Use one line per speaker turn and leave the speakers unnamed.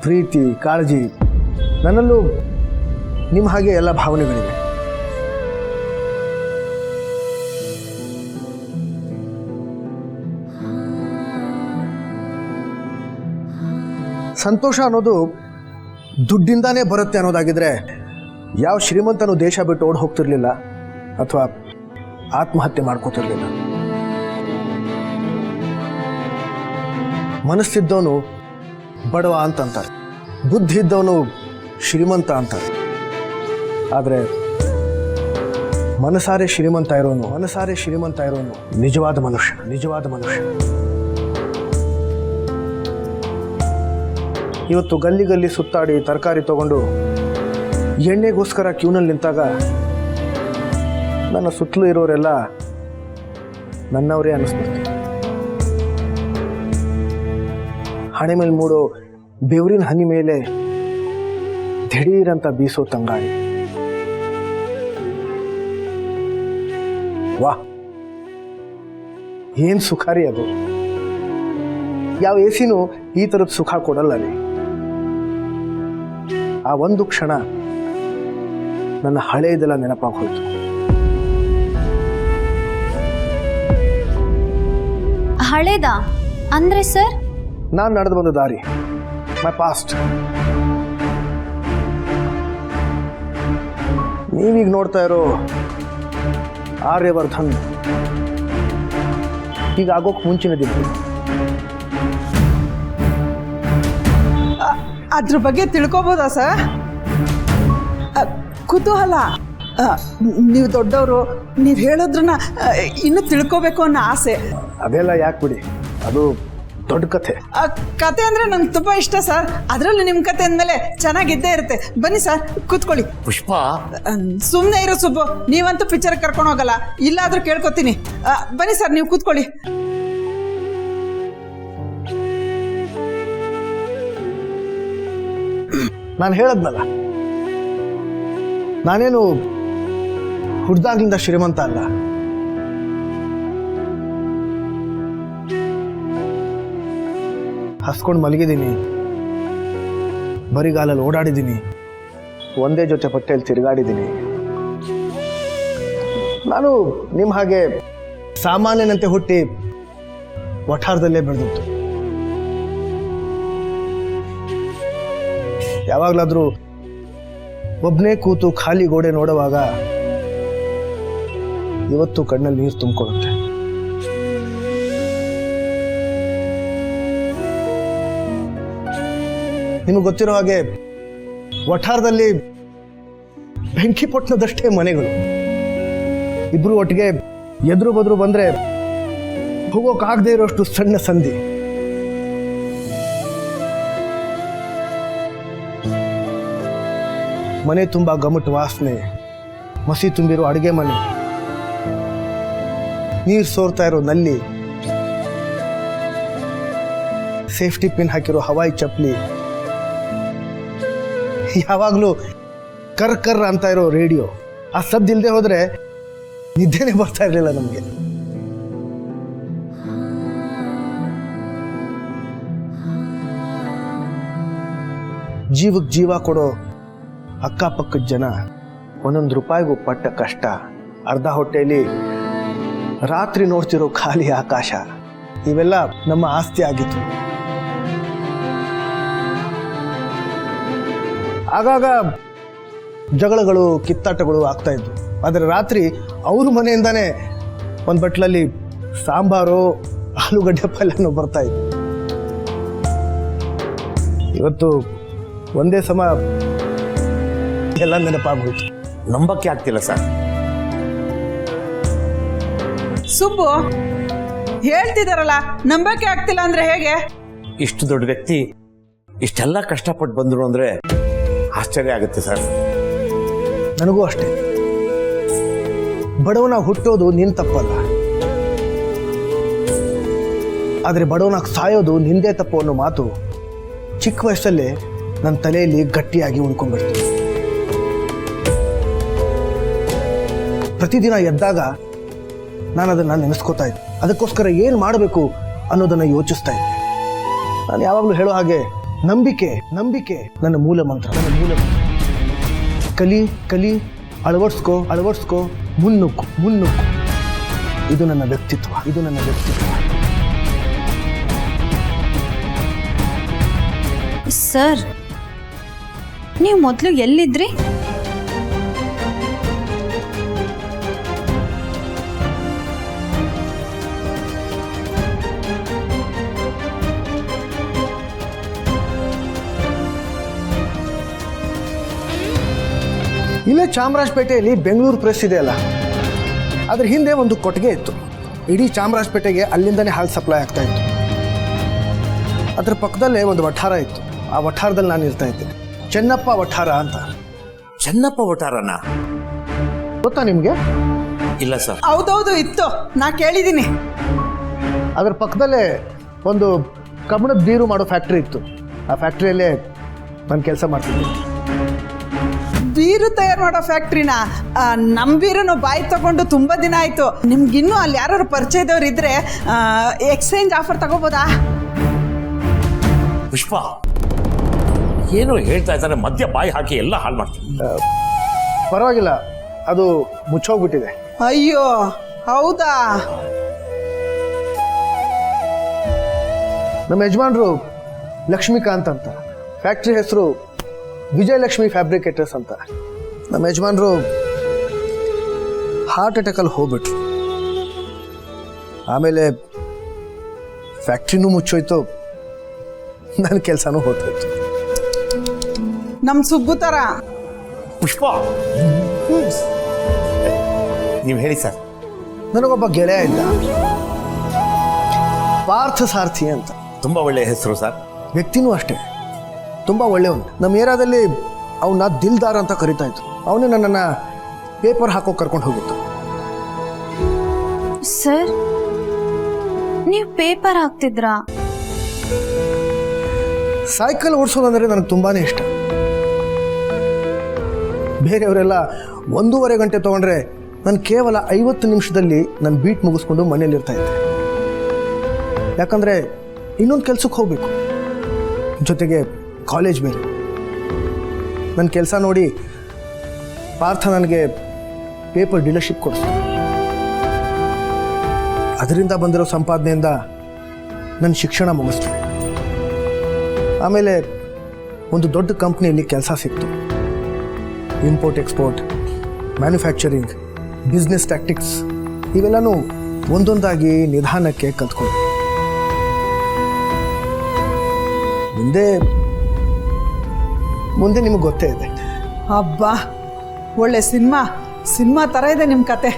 ಪ್ರೀತಿ ಕಾಳಜಿ ನನ್ನಲ್ಲೂ ನಿಮ್ಮ ಹಾಗೆ ಎಲ್ಲ ಭಾವನೆಗಳಿವೆ. ಸಂತೋಷ ಅನ್ನೋದು ದುಡ್ಡಿಂದಾನೇ ಬರುತ್ತೆ ಅನ್ನೋದಾಗಿದ್ರೆ ಯಾವ ಶ್ರೀಮಂತನು ದೇಶ ಬಿಟ್ಟು ಓಡಿ ಹೋಗ್ತಿರ್ಲಿಲ್ಲ ಅಥವಾ ಆತ್ಮಹತ್ಯೆ ಮಾಡ್ಕೋತಿರ್ಲಿಲ್ಲ. ಮನಸ್ಸಿದ್ದವನು ಬಡವ ಅಂತಂತಾರೆ, ಬುದ್ಧಿ ಇದ್ದವನು ಶ್ರೀಮಂತ ಅಂತಾರೆ. ಆದರೆ ಮನಸಾರೆ ಶ್ರೀಮಂತ ಇರೋನು ನಿಜವಾದ ಮನುಷ್ಯ. ಇವತ್ತು ಗಲ್ಲಿ ಸುತ್ತಾಡಿ ತರಕಾರಿ ತಗೊಂಡು ಎಣ್ಣೆಗೋಸ್ಕರ ಕ್ಯೂನಲ್ಲಿ ನಿಂತಾಗ ನನ್ನ ಸುತ್ತಲೂ ಇರೋರೆಲ್ಲ ನನ್ನವರೇ ಅನ್ನಿಸ್ಬಿಡ್ತು. ಹಣೆ ಮೇಲೆ ಮೂಡೋ ಬೆವರಿನ ಹನಿ ಮೇಲೆ ದಿಢೀರಂತ ಬೀಸೋ ತಂಗಾಳಿ. ವಾ, ಏನ್ ಸುಖ ರೀ ಅದು. ಯಾವ ಎಸಿನೂ ಈ ಥರದ ಸುಖ ಕೊಡಲ್ಲ ರೀ. ಆ ಒಂದು ಕ್ಷಣ ನನ್ನ ಹಳೆಯದೆಲ್ಲ ನೆನಪಾಗಿ ಹೋಯ್ತು.
ಹಳೇದ ಅಂದ್ರೆ ಸರ್?
ನಾನು ನಡೆದು ಬಂದ ದಾರಿ, ಮೈ ಪಾಸ್ಟ್. ನೀವೀಗ ನೋಡ್ತಾ ಇರೋ ಆರ್ಯವರ್ಧನ್ ಈಗ ಆಗೋಕ್ ಮುಂಚಿನ ದಿನ.
ಅದ್ರ ಬಗ್ಗೆ ತಿಳ್ಕೊಬೋದಾ ಸರ್? ಕುತೂಹಲ. ನೀವು ದೊಡ್ಡವರು, ನೀವು ಹೇಳೋದ್ರನ್ನ ಇನ್ನೂ ತಿಳ್ಕೊಬೇಕು ಅನ್ನೋ ಆಸೆ.
ಅದೆಲ್ಲ ಯಾಕೆ ಬಿಡಿ, ಅದು ದೊಡ್ಡ ಕಥೆ.
ಕತೆ ಅಂದರೆ ನಂಗೆ ತುಂಬ ಇಷ್ಟ ಸರ್. ಅದರಲ್ಲೂ ನಿಮ್ಮ ಕತೆ ಅಂದಮೇಲೆ ಚೆನ್ನಾಗಿದ್ದೇ ಇರುತ್ತೆ. ಬನ್ನಿ ಸರ್, ಕೂತ್ಕೊಳ್ಳಿ.
ಪುಷ್ಪ,
ಸುಮ್ಮನೆ ಇರೋ ಸುಬ್ಬು, ನೀವಂತೂ ಪಿಕ್ಚರ್ ಕರ್ಕೊಂಡು ಹೋಗಲ್ಲ, ಇಲ್ಲಾದ್ರೂ ಕೇಳ್ಕೊತೀನಿ. ಬನ್ನಿ ಸರ್, ನೀವು ಕೂತ್ಕೊಳ್ಳಿ.
ನಾನು ಹೇಳದ್ನಲ್ಲ, ನಾನೇನು ಹುಡ್ದಾಗ್ಲಿಂದ ಶ್ರೀಮಂತ ಅಲ್ಲ. ಹಸ್ಕೊಂಡು ಮಲಗಿದ್ದೀನಿ, ಬರಿಗಾಲಲ್ಲಿ ಓಡಾಡಿದ್ದೀನಿ, ಒಂದೇ ಜೊತೆ ಬಟ್ಟೆಯಲ್ಲಿ ತಿರುಗಾಡಿದ್ದೀನಿ. ನಾನು ನಿಮ್ಮ ಹಾಗೆ ಸಾಮಾನ್ಯನಂತೆ ಹುಟ್ಟಿ ವಠಾರದಲ್ಲೇ ಬೆಳೆದಿತ್ತು. ಯಾವಾಗಲಾದರೂ ಒಬ್ಬನೇ ಕೂತು ಖಾಲಿ ಗೋಡೆ ನೋಡುವಾಗ ಇವತ್ತು ಕಣ್ಣಲ್ಲಿ ನೀರು ತುಂಬಿಕೊಳ್ಳುತ್ತೆ. ನಿಮಗೆ ಗೊತ್ತಿರೋ ಹಾಗೆ ವಠಾರದಲ್ಲಿ ಬೆಂಕಿ ಪೊಟ್ಟಣದಷ್ಟೇ ಮನೆಗಳು. ಇಬ್ರು ಒಟ್ಟಿಗೆ ಎದುರು ಬದ್ರು ಬಂದ್ರೆ ಹೋಗೋಕ್ಕಾಗದೇ ಇರೋಷ್ಟು ಸಣ್ಣ ಸಂಧಿ. ಮನೆ ತುಂಬ ಗಮಟು ವಾಸನೆ, ಮಸಿ ತುಂಬಿರೋ ಅಡುಗೆ ಮನೆ, ನೀರು ಸೋರ್ತಾ ಇರೋ ನಲ್ಲಿ, ಸೇಫ್ಟಿ ಪಿನ್ ಹಾಕಿರೋ ಹವಾಯಿ ಚಪ್ಪಲಿ, ಯಾವಾಗಲೂ ಕರ್ ಅಂತ ಇರೋ ರೇಡಿಯೋ. ಆ ಸದ್ದಿಲ್ಲದೆ ಹೋದ್ರೆ ನಿದ್ದೆನೇ ಬರ್ತಾ ಇರಲಿಲ್ಲ ನಮಗೆ. ಜೀವಕ್ಕೆ ಜೀವ ಕೊಡೋ ಅಕ್ಕಪಕ್ಕದ ಜನ, ಒಂದೊಂದು ರೂಪಾಯಿಗೂ ಪಟ್ಟ ಕಷ್ಟ, ಅರ್ಧ ಹೊಟ್ಟೆಯಲ್ಲಿ ರಾತ್ರಿ ನೋಡ್ತಿರೋ ಖಾಲಿ ಆಕಾಶ, ಇವೆಲ್ಲ ನಮ್ಮ ಆಸ್ತಿ ಆಗಿತ್ತು. ಆಗಾಗ ಜಗಳಗಳು ಕಿತ್ತಾಟಗಳು ಆಗ್ತಾ ಇದ್ವು. ಆದರೆ ರಾತ್ರಿ ಅವ್ರ ಮನೆಯಿಂದಾನೇ ಒಂದು ಬಟ್ಲಲ್ಲಿ ಸಾಂಬಾರು ಆಲೂಗಡ್ಡೆ ಪಲ್ಯನೂ ಬರ್ತಾ ಇತ್ತು. ಇವತ್ತು ಒಂದೇ ಸಮ ಎಲ್ಲ ನೆನಪಾಗೋಯ್ತು.
ನಂಬಕ್ಕೆ ಆಗ್ತಿಲ್ಲ ಸರ್.
ಸುಬ್ಬು ಹೇಳ್ತಿದಾರಲ್ಲ, ನಂಬಕ್ಕೆ ಆಗ್ತಿಲ್ಲ ಅಂದ್ರೆ ಹೇಗೆ?
ಇಷ್ಟು ದೊಡ್ಡ ವ್ಯಕ್ತಿ ಇಷ್ಟೆಲ್ಲ ಕಷ್ಟಪಟ್ಟು ಬಂದ್ರು ಅಂದ್ರೆ ಆಶ್ಚರ್ಯ ಆಗುತ್ತೆ ಸರ್.
ನನಗೂ ಅಷ್ಟೇ. ಬಡವನ ಹುಟ್ಟೋದು ನಿನ್ ತಪ್ಪಲ್ಲ, ಆದರೆ ಬಡವನಾಗಿ ಸಾಯೋದು ನಿಂದೇ ತಪ್ಪು ಅನ್ನೋ ಮಾತು ಚಿಕ್ಕ ವಯಸ್ಸಲ್ಲೇ ನನ್ನ ತಲೆಯಲ್ಲಿ ಗಟ್ಟಿಯಾಗಿ ಉಳ್ಕೊಂಡ್ಬಿಡ್ತು. ಪ್ರತಿದಿನ ಎದ್ದಾಗ ನಾನು ಅದನ್ನು ನೆನೆಸ್ಕೋತಾ ಇದ್ದೆ. ಅದಕ್ಕೋಸ್ಕರ ಏನು ಮಾಡಬೇಕು ಅನ್ನೋದನ್ನು ಯೋಚಿಸ್ತಾ ಇದ್ದೆ. ನಾನು ಯಾವಾಗಲೂ ಹೇಳೋ ಹಾಗೆ ನಂಬಿಕೆ ನಂಬಿಕೆ ನನ್ನ ಮೂಲ ಮಂತ್ರ. ಕಲಿ ಕಲಿ, ಅಳವಡಿಸ್ಕೋ, ಮುನ್ನುಗ್ಗು. ಇದು ನನ್ನ ವ್ಯಕ್ತಿತ್ವ.
ಸರ್, ನೀವು ಮೊದಲು ಎಲ್ಲಿದ್ರಿ?
ಇಲ್ಲೇ ಚಾಮರಾಜಪೇಟೆಯಲ್ಲಿ ಬೆಂಗಳೂರು ಪ್ರೆಸ್ ಇದೆ ಅಲ್ಲ, ಅದ್ರ ಹಿಂದೆ ಒಂದು ಕೊಟ್ಟಿಗೆ ಇತ್ತು. ಇಡೀ ಚಾಮರಾಜಪೇಟೆಗೆ ಅಲ್ಲಿಂದನೇ ಹಾಲು ಸಪ್ಲೈ ಆಗ್ತಾ ಇತ್ತು. ಅದ್ರ ಪಕ್ಕದಲ್ಲೇ ಒಂದು ವಠಾರ ಇತ್ತು. ಆ ವಠಾರದಲ್ಲಿ ನಾನು ಇರ್ತಾ ಇದ್ದೆ. ಚೆನ್ನಪ್ಪ ವಠಾರ ಅಂತ.
ಚೆನ್ನಪ್ಪ ವಠಾರನ?
ಗೊತ್ತಾ ನಿಮಗೆ?
ಇಲ್ಲ ಸರ್.
ಹೌದೌದು, ಇತ್ತು, ನಾ ಕೇಳಿದ್ದೀನಿ.
ಅದ್ರ ಪಕ್ಕದಲ್ಲೇ ಒಂದು ಕಬ್ಬಣದ ಬೀರು ಮಾಡೋ ಫ್ಯಾಕ್ಟ್ರಿ ಇತ್ತು. ಆ ಫ್ಯಾಕ್ಟ್ರಿಯಲ್ಲೇ ನಾನು ಕೆಲಸ ಮಾಡ್ತಿದ್ದೆ.
ಬೀರು ತಯಾರು ಮಾಡೋ ಫ್ಯಾಕ್ಟ್ರಿನ? ನಮ್ಮ ಬೀರನ್ನು ಬಾಯಿ ತಗೊಂಡು ತುಂಬ ದಿನ ಆಯಿತು. ನಿಮ್ಗಿನ್ನೂ ಅಲ್ಲಿ ಯಾರು ಪರಿಚಯದವ್ರು ಇದ್ರೆ ಎಕ್ಸ್ಚೇಂಜ್ ಆಫರ್ ತಗೋಬೋದಾ?
ಪುಷ್ಪ ಏನೋ ಹೇಳ್ತಾ ಇದ್ದಾರೆ, ಮಧ್ಯ ಬಾಯಿ ಹಾಕಿ ಎಲ್ಲ ಹಾಳು ಮಾಡ್ತೀನಿ.
ಪರವಾಗಿಲ್ಲ, ಅದು ಮುಚ್ಚೋಗ್ಬಿಟ್ಟಿದೆ.
ಅಯ್ಯೋ, ಹೌದಾ?
ನಮ್ಮ ಯಜಮಾನ್ರು ಲಕ್ಷ್ಮೀಕಾಂತ್ ಅಂತ. ಫ್ಯಾಕ್ಟ್ರಿ ಹೆಸರು ವಿಜಯಲಕ್ಷ್ಮಿ ಫ್ಯಾಬ್ರಿಕೇಟರ್ಸ್ ಅಂತ. ನಮ್ಮ ಯಜಮಾನ್ರು ಹಾರ್ಟ್ ಅಟ್ಯಾಕಲ್ಲಿ ಹೋಗ್ಬಿಟ್ರು. ಆಮೇಲೆ ಫ್ಯಾಕ್ಟ್ರಿನೂ ಮುಚ್ಚೋಯ್ತು, ನನ್ನ ಕೆಲಸನೂ ಹೋಗ್ತೋಯ್ತು.
ನಮ್ಮ ಸುಬ್ಬು ಥರ.
ಪುಷ್ಪ ನೀವು ಹೇಳಿ ಸರ್.
ನನಗೊಬ್ಬ ಗೆಳೆಯ ಇದ್ದ, ಪಾರ್ಥ ಸಾರ್ಥಿ ಅಂತ.
ತುಂಬಾ ಒಳ್ಳೆಯ ಹೆಸರು ಸರ್.
ವ್ಯಕ್ತಿನೂ ಅಷ್ಟೇ, ತುಂಬ ಒಳ್ಳೆಯವನು. ನಮ್ಮ ಏರಿಯಾದಲ್ಲಿ ಅವನ್ನ ದಿಲ್ದಾರ್ ಅಂತ ಕರಿತಾ ಇತ್ತು. ಅವನೇ ನನ್ನನ್ನು ಪೇಪರ್ ಹಾಕೋ ಕರ್ಕೊಂಡು ಹೋಗಿತ್ತು.
ಸರ್, ನೀವು ಪೇಪರ್ ಹಾಕ್ತಿದ್ರಾ?
ಸೈಕಲ್ ಓಡಿಸೋದಂದ್ರೆ ನನಗೆ ತುಂಬಾ ಇಷ್ಟ. ಬೇರೆಯವರೆಲ್ಲ 1.5 ಗಂಟೆ ತೊಗೊಂಡ್ರೆ ನಾನು ಕೇವಲ 50 ನಿಮಿಷದಲ್ಲಿ ನನ್ನ ಬೀಟ್ ಮುಗಿಸ್ಕೊಂಡು ಮನೇಲಿರ್ತಾ ಇದ್ದೆ. ಯಾಕಂದರೆ ಇನ್ನೊಂದು ಕೆಲಸಕ್ಕೆ ಹೋಗಬೇಕು, ಜೊತೆಗೆ ಕಾಲೇಜ್ ಬೇರೆ. ನನ್ನ ಕೆಲಸ ನೋಡಿ ಪಾರ್ಥ ನನಗೆ ಪೇಪರ್ ಡೀಲರ್ಶಿಪ್ ಕೊಡಿಸ್ತು. ಅದರಿಂದ ಬಂದಿರೋ ಸಂಪಾದನೆಯಿಂದ ನನ್ನ ಶಿಕ್ಷಣ ಮುಗಿಸ್ತು. ಆಮೇಲೆ ಒಂದು ದೊಡ್ಡ ಕಂಪ್ನಿಯಲ್ಲಿ ಕೆಲಸ ಸಿಕ್ತು. Import export, manufacturing, business tactics ಇವೆಲ್ಲನೂ ಒಂದೊಂದಾಗಿ ನಿಧಾನಕ್ಕೆ ಕಲ್ತ್ಕೊಂಡೆ. ಮುಂದೆ ನಿಮಗೆ ಗೊತ್ತೇ ಇದೆ.
ಹಬ್ಬ, ಒಳ್ಳೆ ಸಿನಿಮಾ ಥರ ಇದೆ ನಿಮ್ಮ ಕತೆ.